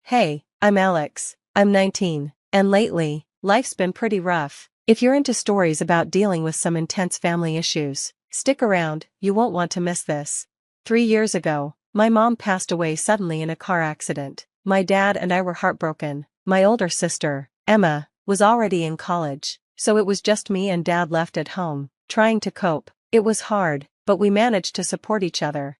Hey, I'm Alex. I'm 19, and lately, life's been pretty rough. If you're into stories about dealing with some intense family issues, stick around, you won't want to miss this. 3 years ago, my mom passed away suddenly in a car accident. My dad and I were heartbroken. My older sister, Emma, was already in college, so it was just me and dad left at home, trying to cope. It was hard, but we managed to support each other.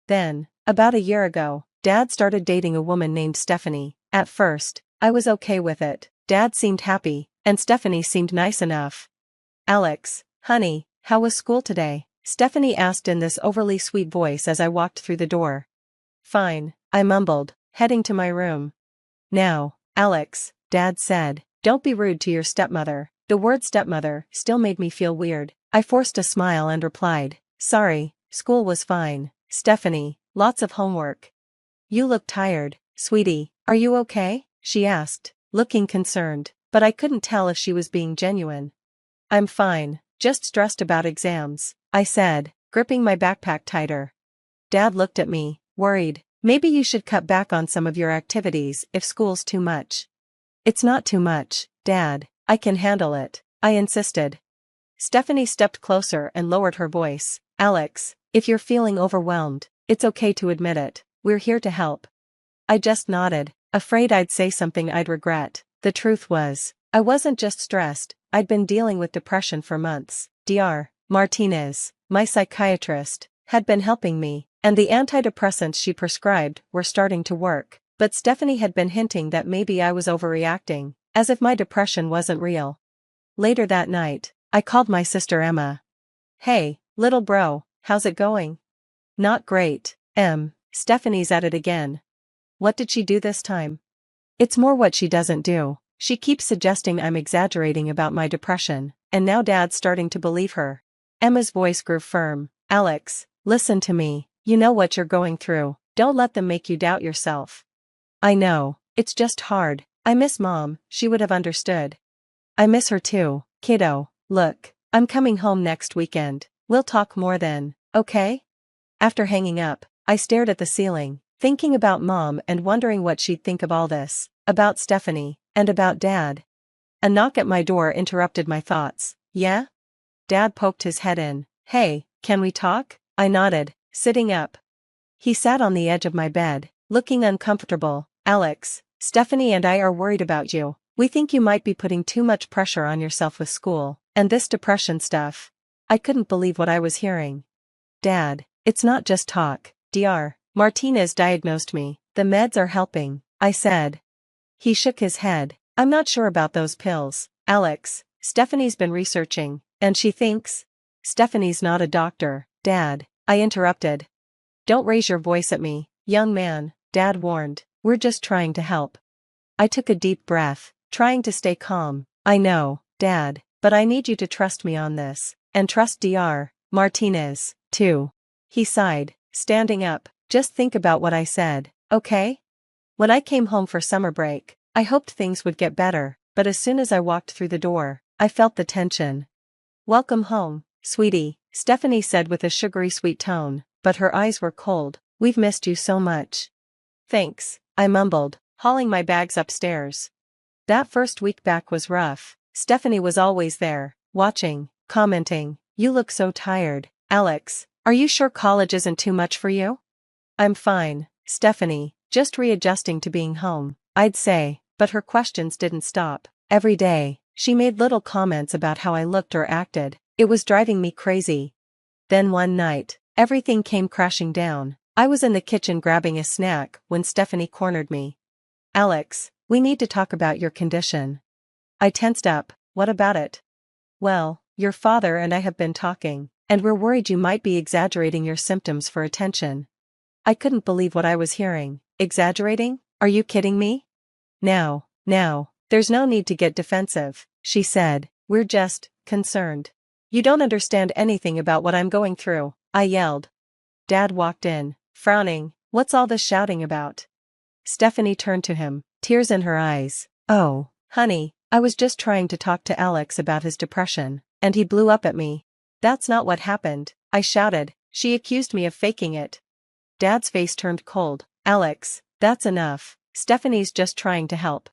Then, about a year ago, Dad started dating a woman named Stephanie. At first, I was okay with it. Dad seemed happy, and Stephanie seemed nice enough. Alex, honey, how was school today? Stephanie asked in this overly sweet voice as I walked through the door. Fine, I mumbled, heading to my room. Now, Alex, Dad said, don't be rude to your stepmother. The word stepmother still made me feel weird. I forced a smile and replied, sorry, school was fine. Stephanie, lots of homework. You look tired, sweetie, are you okay? She asked, looking concerned, but I couldn't tell if she was being genuine. I'm fine, just stressed about exams, I said, gripping my backpack tighter. Dad looked at me, worried. Maybe you should cut back on some of your activities if school's too much. It's not too much, Dad, I can handle it, I insisted. Stephanie stepped closer and lowered her voice. Alex, if you're feeling overwhelmed, it's okay to admit it. We're here to help. I just nodded, afraid I'd say something I'd regret. The truth was, I wasn't just stressed, I'd been dealing with depression for months. Dr. Martinez, my psychiatrist, had been helping me, and the antidepressants she prescribed were starting to work. But Stephanie had been hinting that maybe I was overreacting, as if my depression wasn't real. Later that night, I called my sister Emma. Hey, little bro, how's it going? Not great, Stephanie's at it again. What did she do this time? It's more what she doesn't do. She keeps suggesting I'm exaggerating about my depression, and now Dad's starting to believe her. Emma's voice grew firm. Alex, listen to me, you know what you're going through, don't let them make you doubt yourself. I know, it's just hard. I miss Mom, she would have understood. I miss her too, kiddo. Look, I'm coming home next weekend. We'll talk more then, okay? After hanging up, I stared at the ceiling, thinking about Mom and wondering what she'd think of all this, about Stephanie, and about Dad. A knock at my door interrupted my thoughts. Yeah? Dad poked his head in. Hey, can we talk? I nodded, sitting up. He sat on the edge of my bed, looking uncomfortable. Alex, Stephanie and I are worried about you. We think you might be putting too much pressure on yourself with school, and this depression stuff. I couldn't believe what I was hearing. Dad, it's not just talk. Dr. Martinez diagnosed me. The meds are helping, I said. He shook his head. I'm not sure about those pills. Alex, Stephanie's been researching, and she thinks. Stephanie's not a doctor, Dad, I interrupted. Don't raise your voice at me, young man, Dad warned. We're just trying to help. I took a deep breath, trying to stay calm. I know, Dad, but I need you to trust me on this, and trust Dr. Martinez, too. He sighed, standing up. Just think about what I said, okay? When I came home for summer break, I hoped things would get better, but as soon as I walked through the door, I felt the tension. Welcome home, sweetie, Stephanie said with a sugary sweet tone, but her eyes were cold. We've missed you so much. Thanks, I mumbled, hauling my bags upstairs. That first week back was rough. Stephanie was always there, watching, commenting. You look so tired. Alex, are you sure college isn't too much for you? I'm fine, Stephanie, just readjusting to being home, I'd say, but her questions didn't stop. Every day, she made little comments about how I looked or acted. It was driving me crazy. Then one night, everything came crashing down. I was in the kitchen grabbing a snack when Stephanie cornered me. Alex, we need to talk about your condition. I tensed up. What about it? Well, your father and I have been talking, and we're worried you might be exaggerating your symptoms for attention. I couldn't believe what I was hearing. Exaggerating? Are you kidding me? Now, there's no need to get defensive, she said. We're just concerned. You don't understand anything about what I'm going through, I yelled. Dad walked in, frowning. What's all this shouting about? Stephanie turned to him, tears in her eyes. Oh, honey, I was just trying to talk to Alex about his depression, and he blew up at me. That's not what happened, I shouted. She accused me of faking it. Dad's face turned cold. Alex, that's enough. Stephanie's just trying to help.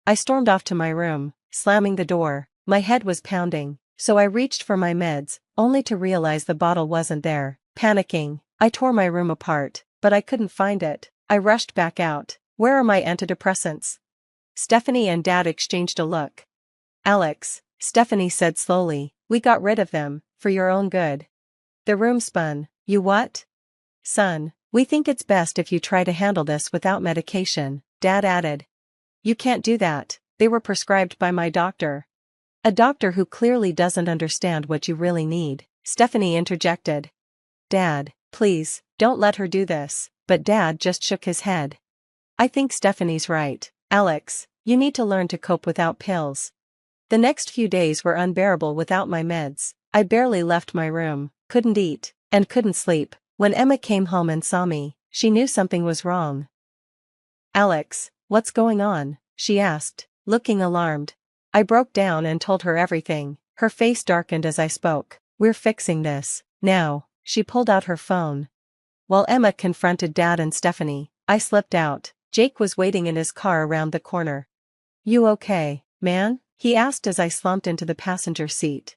I stormed off to my room, slamming the door. My head was pounding, so I reached for my meds, only to realize the bottle wasn't there. Panicking, I tore my room apart, but I couldn't find it. I rushed back out. Where are my antidepressants? Stephanie and Dad exchanged a look. Alex, Stephanie said slowly, we got rid of them, for your own good. The room spun. You what? Son, we think it's best if you try to handle this without medication, Dad added. You can't do that, they were prescribed by my doctor. A doctor who clearly doesn't understand what you really need, Stephanie interjected. Dad, please, don't let her do this, but Dad just shook his head. I think Stephanie's right, Alex, you need to learn to cope without pills. The next few days were unbearable without my meds. I barely left my room, couldn't eat, and couldn't sleep. When Emma came home and saw me, she knew something was wrong. Alex, what's going on? She asked, looking alarmed. I broke down and told her everything. Her face darkened as I spoke. We're fixing this, now. She pulled out her phone. While Emma confronted Dad and Stephanie, I slipped out. Jake was waiting in his car around the corner. You okay, man? He asked as I slumped into the passenger seat.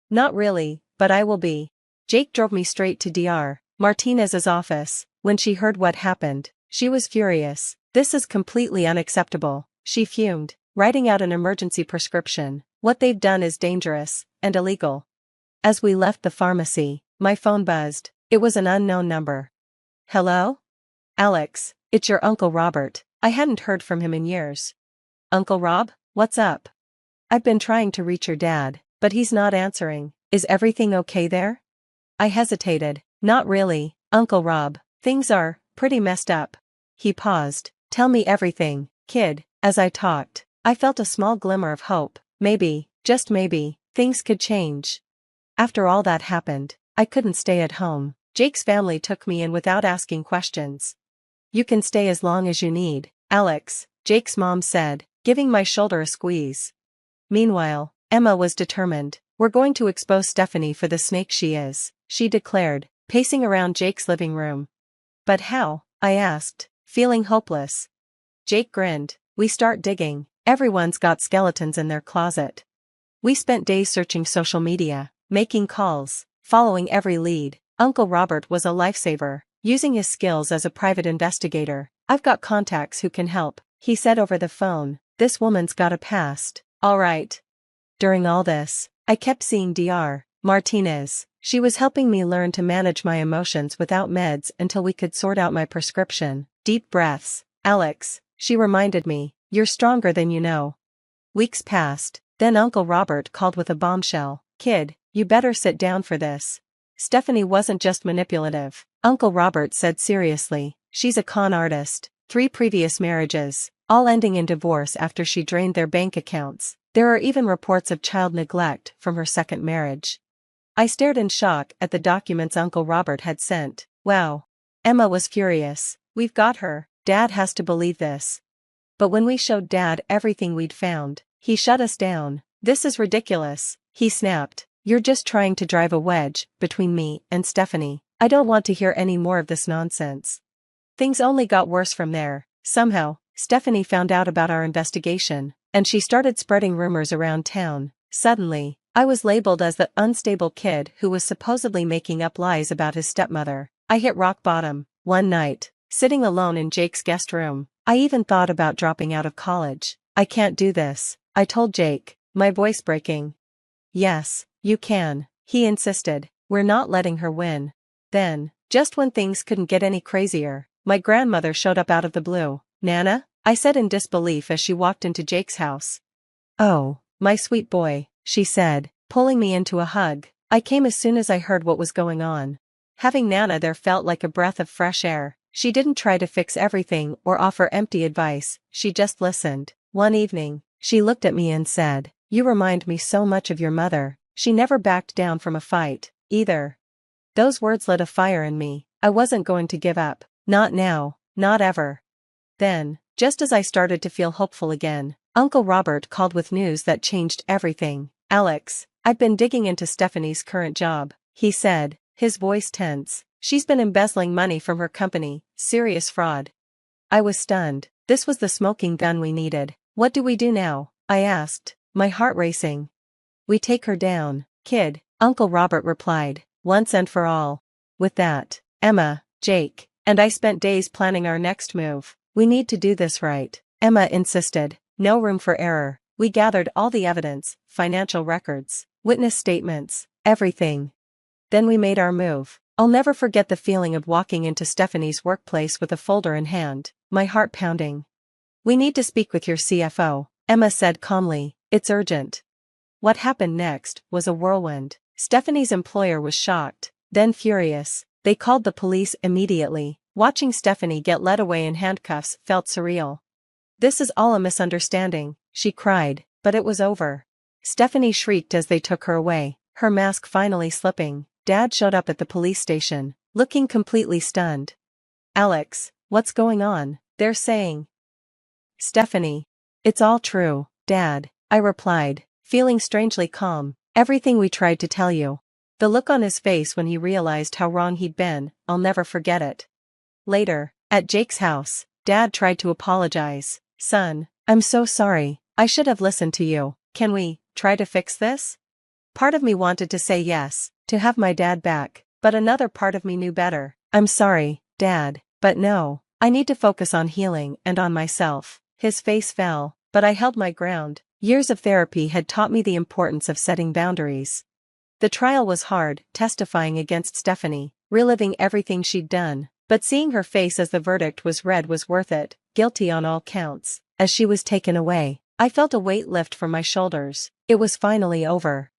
Not really, but I will be. Jake drove me straight to Dr. Martinez's office. When she heard what happened, she was furious. This is completely unacceptable, she fumed, writing out an emergency prescription. What they've done is dangerous and illegal. As we left the pharmacy, my phone buzzed. It was an unknown number. Hello? Alex, it's your Uncle Robert. I hadn't heard from him in years. Uncle Rob, what's up? I've been trying to reach your dad, but he's not answering. Is everything okay there? I hesitated. Not really, Uncle Rob. Things are pretty messed up. He paused. Tell me everything, kid. As I talked, I felt a small glimmer of hope. Maybe, just maybe, things could change. After all that happened, I couldn't stay at home. Jake's family took me in without asking questions. You can stay as long as you need, Alex, Jake's mom said, giving my shoulder a squeeze. Meanwhile, Emma was determined. We're going to expose Stephanie for the snake she is, she declared, pacing around Jake's living room. But how? I asked, feeling hopeless. Jake grinned. We start digging. Everyone's got skeletons in their closet. We spent days searching social media, making calls, following every lead. Uncle Robert was a lifesaver, using his skills as a private investigator. I've got contacts who can help, he said over the phone. This woman's got a past. All right. During all this, I kept seeing Dr. Martinez. She was helping me learn to manage my emotions without meds until we could sort out my prescription. Deep breaths. Alex, she reminded me, you're stronger than you know. Weeks passed, then Uncle Robert called with a bombshell. Kid, you better sit down for this. Stephanie wasn't just manipulative, Uncle Robert said seriously. She's a con artist. 3 previous marriages, all ending in divorce after she drained their bank accounts. There are even reports of child neglect from her second marriage. I stared in shock at the documents Uncle Robert had sent. Wow. Emma was furious. We've got her. Dad has to believe this. But when we showed Dad everything we'd found, he shut us down. This is ridiculous, he snapped. You're just trying to drive a wedge between me and Stephanie. I don't want to hear any more of this nonsense. Things only got worse from there. Somehow, Stephanie found out about our investigation, and she started spreading rumors around town. Suddenly, I was labeled as the unstable kid who was supposedly making up lies about his stepmother. I hit rock bottom. One night, sitting alone in Jake's guest room, I even thought about dropping out of college. I can't do this, I told Jake, my voice breaking. Yes, you can, he insisted. We're not letting her win. Then, just when things couldn't get any crazier, my grandmother showed up out of the blue. Nana? I said in disbelief as she walked into Jake's house. Oh, my sweet boy, she said, pulling me into a hug. I came as soon as I heard what was going on. Having Nana there felt like a breath of fresh air. She didn't try to fix everything or offer empty advice, she just listened. One evening, she looked at me and said, You remind me so much of your mother. She never backed down from a fight, either. Those words lit a fire in me. I wasn't going to give up. Not now, not ever. Then, just as I started to feel hopeful again, Uncle Robert called with news that changed everything. Alex, I've been digging into Stephanie's current job, he said, his voice tense. She's been embezzling money from her company, serious fraud. I was stunned. This was the smoking gun we needed. What do we do now? I asked, my heart racing. We take her down, kid, Uncle Robert replied, once and for all. With that, Emma, Jake, and I spent days planning our next move. We need to do this right, Emma insisted. No room for error. We gathered all the evidence, financial records, witness statements, everything. Then we made our move. I'll never forget the feeling of walking into Stephanie's workplace with a folder in hand, my heart pounding. We need to speak with your CFO, Emma said calmly. It's urgent. What happened next was a whirlwind. Stephanie's employer was shocked, then furious. They called the police immediately. Watching Stephanie get led away in handcuffs felt surreal. This is all a misunderstanding, she cried, but it was over. Stephanie shrieked as they took her away, her mask finally slipping. Dad showed up at the police station, looking completely stunned. Alex, what's going on? They're saying. Stephanie. It's all true, Dad, I replied, feeling strangely calm. Everything we tried to tell you. The look on his face when he realized how wrong he'd been, I'll never forget it. Later, at Jake's house, Dad tried to apologize. Son, I'm so sorry, I should have listened to you. Can we try to fix this? Part of me wanted to say yes, to have my dad back, but another part of me knew better. I'm sorry, Dad, but no, I need to focus on healing and on myself. His face fell, but I held my ground. Years of therapy had taught me the importance of setting boundaries. The trial was hard, testifying against Stephanie, reliving everything she'd done, but seeing her face as the verdict was read was worth it, guilty on all counts. As she was taken away, I felt a weight lift from my shoulders. It was finally over.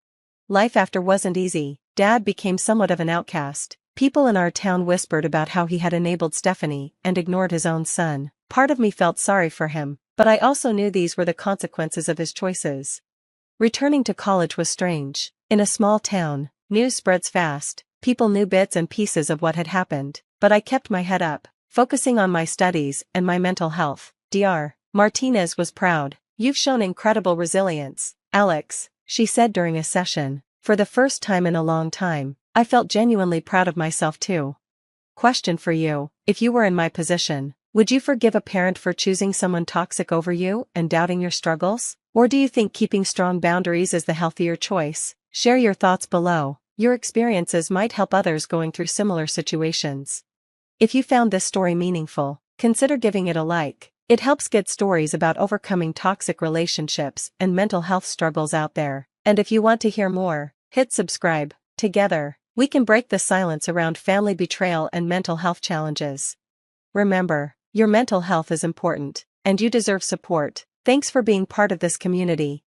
Life after wasn't easy. Dad became somewhat of an outcast. People in our town whispered about how he had enabled Stephanie and ignored his own son. Part of me felt sorry for him, but I also knew these were the consequences of his choices. Returning to college was strange. In a small town, news spreads fast. People knew bits and pieces of what had happened, but I kept my head up, focusing on my studies and my mental health. Dr. Martinez was proud. You've shown incredible resilience, Alex, she said during a session. For the first time in a long time, I felt genuinely proud of myself too. Question for you: if you were in my position, would you forgive a parent for choosing someone toxic over you and doubting your struggles? Or do you think keeping strong boundaries is the healthier choice? Share your thoughts below. Your experiences might help others going through similar situations. If you found this story meaningful, consider giving it a like. It helps get stories about overcoming toxic relationships and mental health struggles out there. And if you want to hear more, hit subscribe. Together, we can break the silence around family betrayal and mental health challenges. Remember, your mental health is important, and you deserve support. Thanks for being part of this community.